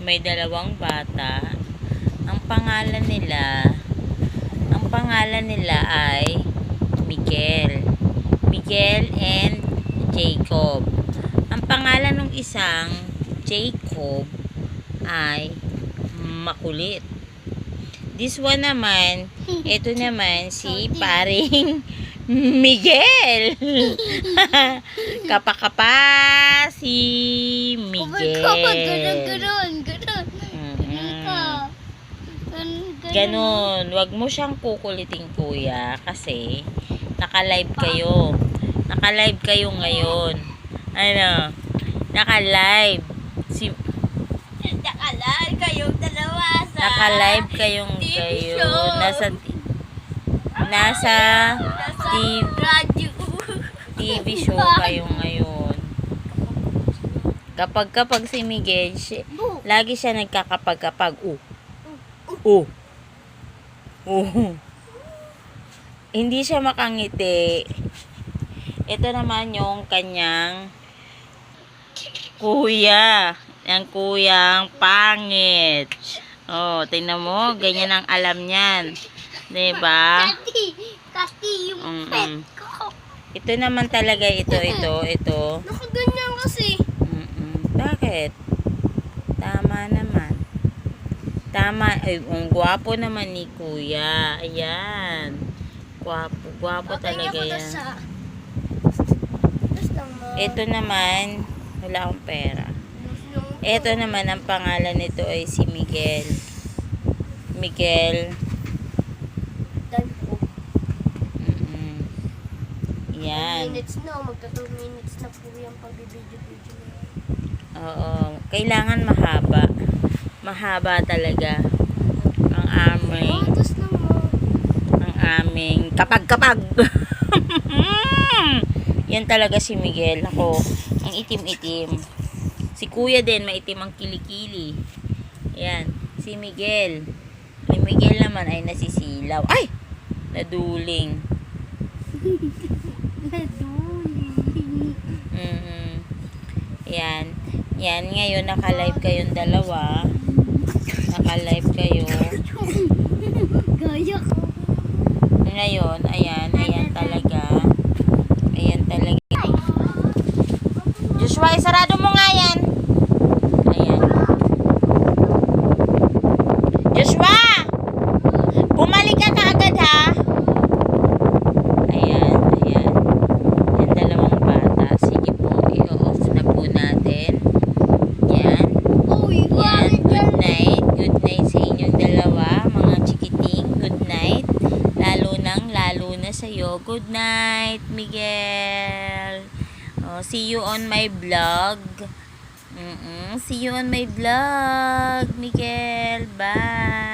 may dalawang bata. Ang pangalan nila ay Miguel. Miguel and Jacob. Ang pangalan ng isang Jacob ay makulit. This one naman, ito naman si paring Miguel. Kapa-kapa si Miguel. Ganon. Wag mo siyang kukulitin, kuya, kasi naka-live kayo. Naka-live kayo ngayon. Ano? Naka-live. Naka-live kayong dalawa sa Naka-live kayo. Nasa TV show kayo ngayon. Kapag si Miguel, lagi siya nagkakapag-kapag. Hindi siya makangiti. Ito naman yung kanyang kuya. Yung kuyang pangit. Oh, tingnan mo, ganyan ang alam niyan. 'Di ba? Kasi yung pet ko. Ito naman talaga ito. Nakaganyan kasi. Bakit? Tama naman. Tama. Ay, ang gwapo naman ni kuya. Ayan. Gwapo talaga yan. Ito naman, wala akong pera. Ito naman, ang pangalan nito ay si Miguel. Miguel. Yan. 2 minutes na. Magta 2 minutes na po yung pag-video-video. Oo. Kailangan mahaba. Mahaba talaga. Ang aming kapag-kapag. Yan talaga si Miguel. Ako, ang itim-itim. Si kuya din, maitim ang kilikili. Yan. Si Miguel. Si Miguel naman ay nasisilaw. Ay! Naduling. Yan. Yan. Ngayon, naka-live kayong dalawa. Naka-live kayo. Gaya. Ngayon, ayan talaga. Ayan talaga. Joshua, isarado mo nga yan. Ayan. Joshua! Bumalik ka kaagad, ha? Ayan. Yan dalawang bata. Sige po, i-off na po natin. Yan. Yan. Good night. Good night sa inyong dalawa, mga chikiting. Good night. Lalo na sa'yo. Good night, Miguel. See you on my vlog. See you on my vlog, Miguel. Bye.